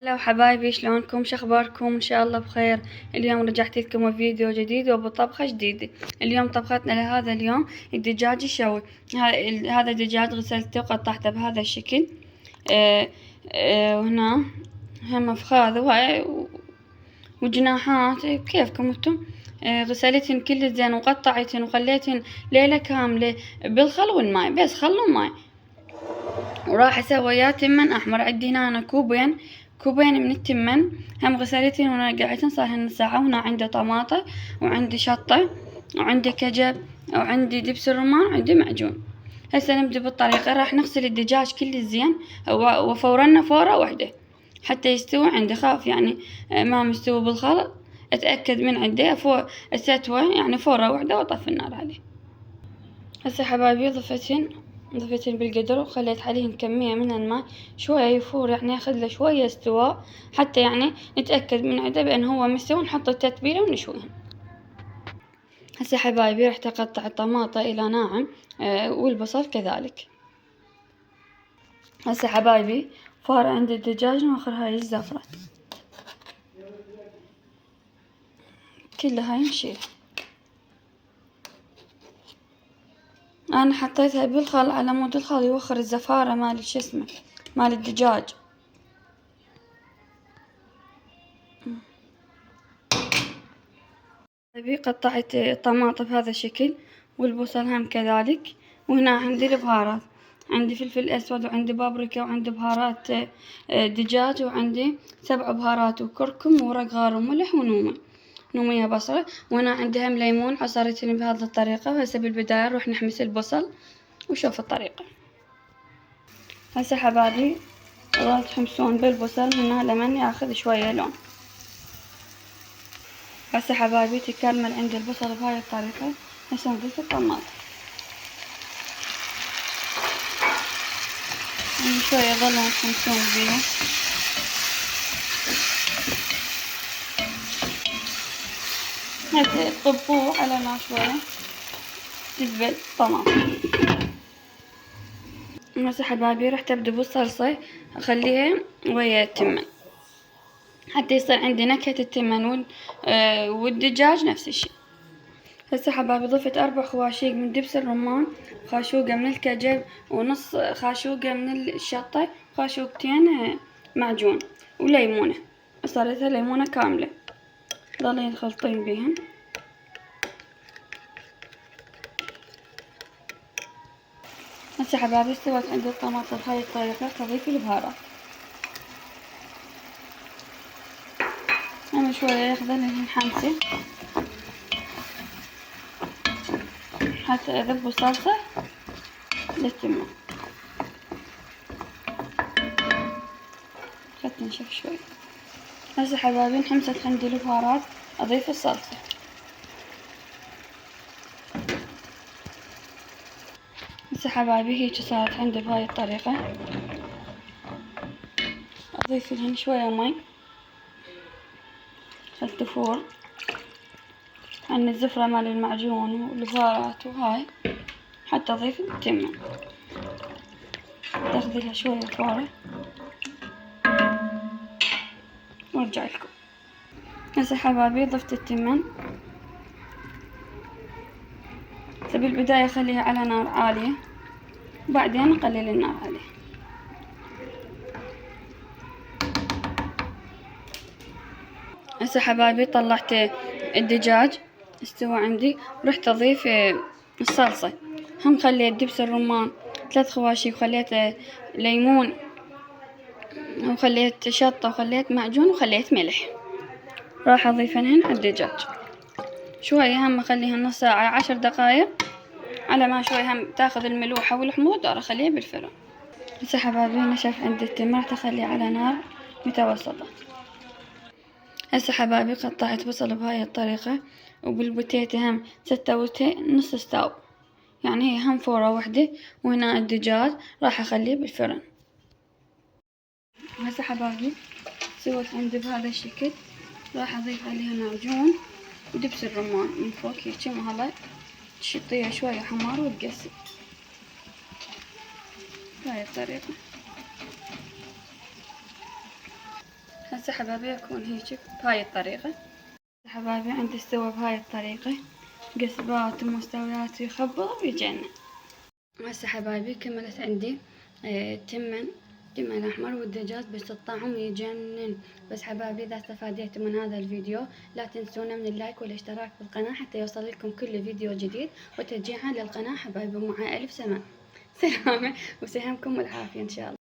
هلا حبايبي، شلونكم؟ شخباركم؟ ان شاء الله بخير. اليوم رجعت لكم بفيديو جديد وبطبخة جديدة. اليوم طبختنا لهذا اليوم الدجاج الشوي. هذا الدجاج غسلته وقطعته بهذا الشكل. وهنا هم فخاذ وجناحات بكيفكم انتم. غسلتهن كل زين وقطعتهن وخليتهن ليلة كاملة بالخل والماء، بس خل وماء. وراح اسوي وياه تمن احمر. عندي هنا أنا كوبين من التمن، هم غسلتهن ونقعتهن صار هن ساعة. وهنا عندي طماطة وعندي شطة وعندي كجب وعندي دبس الرمان وعندي معجون. هسه نبدأ بالطريقة. راح نغسل الدجاج كل زين وفورنا فورة واحدة حتى يستوي عندي. خاف يعني ما مستوي بالخلط، اتأكد من عنده استوى يعني فورة واحدة واطفي النار عليه. هسه حبايبي ضفتهن بالقدر وخليت عليهن كمية من الماء شوية يفور، يعني ياخذ له شوية استواء حتى يعني نتأكد من عنده بأن هو مستوي. نحط التتبيلة ونشويهن. هسه حبايبي رح أقطع الطماطة إلى ناعم، والبصل كذلك. هسه حبايبي فار عندي الدجاج واخر هاي الزفرة كلها هاي نشيل. انا حطيتها بالخل على مود الخل يوخر الزفارة مال شسمه مال الدجاج. قطعت الطماطم بهذا الشكل والبصل هم كذلك. وهنا عندي البهارات، عندي فلفل اسود وعندي بابريكا وعندي بهارات دجاج وعندي 7 بهارات وكركم وورق غار وملح ونومية بصرة. وهنا عندي هم ليمون عصرتني بهذه الطريقة. وهسه بالبداية نروح نحمس البصل وشوف الطريقة. هسه حبايبي ظل تحمسون بالبصل هنا لمن ياخذ شوية لون. هسه حبايبي تكرمل عندي البصل بهاي الطريقة. هسه نضيف الطماطم شوية ظلوا يحمسون بيها. هسه تطبوه على نار شوية تذبل طماطم. هسه حبايبي رح تبدأ بالصلصة، اخليها ويا التمن حتى يصير عندي نكهة التمن والدجاج نفس الشي. هسه حبايبي ضفت 4 خواشيق من دبس الرمان، خاشوقة من الكجب، ونص خاشوقة من الشطة، خاشوقتين معجون وليمونة. صارتها ليمونة كاملة ضلين خلطين بيهن. هسه حبايبي استوت عندي الطماطم بهاي الطريقة. تضيف البهارات هم شوية ياخذن حمسة حتى اذب الصلصة للتمة. خدت نشف شوي. هسه حبايبي انحمست عندي البهارات، اضيف الصلصة. هسه حبايبي هيجي صارت عندي بهاي الطريقة. اضيف لهن شوية مي خل تفور عن الزفرة مال المعجون والبهارات وهاي حتى اضيف التمن تاخذلها شوية فورة وارجع لكم. هسه حبايبي ضفت التمن. بالبداية خليها على نار عالية وبعدين اقلل النار عليه. هسه حبايبي طلعت الدجاج استوى عندي. ورحت اضيف الصلصة. هم خليت دبس الرمان 3 خواشي وخليت ليمون وخليت شطة وخليت معجون وخليت ملح. راح اضيفهن على الدجاج شوية. هم اخليها نص ساعة 10 دقايق على ما شوي هم تاخذ الملوحة والحموض. اخليها بالفرن. هسه حبايبي نشف عندي التمر، راح اخليه على نار متوسطة. هسه حبايبي قطعت بصل بهاي الطريقة وبالبوتيتة هم سويته نص استو، يعني هي هم فورة واحدة. وهنا الدجاج راح اخليه بالفرن. هسه حبايبي سوت عندي بهذا الشكل. راح اضيف عليها معجون ودبس الرمان من فوق هيجي مهلا تشطيها شوية حمار وتقسي بهاي الطريقة. هسه حبايبي يكون هيجي بهاي الطريقة. حبايبي عندي استوى بهاي الطريقة، قصبات ومستويات يخبل ويجنن. هسه حبايبي كملت عندي تمن احمر والدجاج، بس الطعم يجنن. بس حبايبي اذا استفاديتوا من هذا الفيديو لا تنسونا من اللايك والاشتراك بالقناة حتى يوصل لكم كل فيديو جديد، وتشجيعا للقناة حبايبي. مع الف سلامة وسهامكم والعافية ان شاء الله.